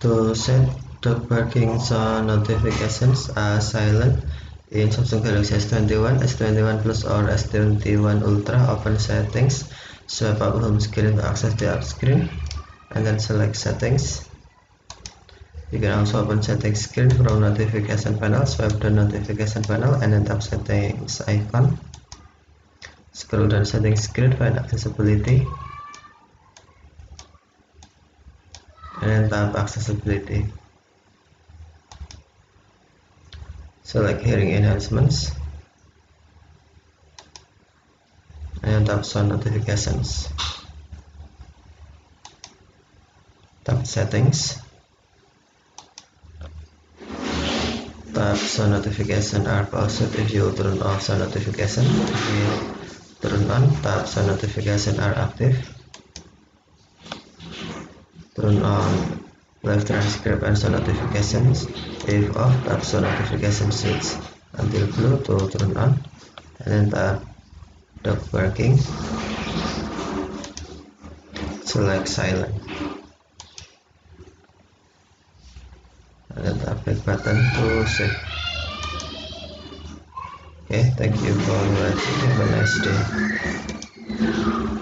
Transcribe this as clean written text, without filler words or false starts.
To set dog barking sound notifications as silent in Samsung Galaxy S21, S21 Plus or S21 Ultra, open settings, swipe up home screen to access the app screen, and then select settings. You can also open settings screen from notification panel, swipe the notification panel and then tap settings icon. Scroll down settings screen, find accessibility, and then tap accessibility. Select hearing enhancements and tap sound notifications. Tap settings. Tap sound notification are paused if you turn off sound notification. If you turn on, tap sound notification are active. Turn on live transcript and sound notifications. If off, tap sound notification switch until blue to turn on, and then tap dog barking. Select silent, and then tap back button to save. Okay, thank you for watching. Have a nice day.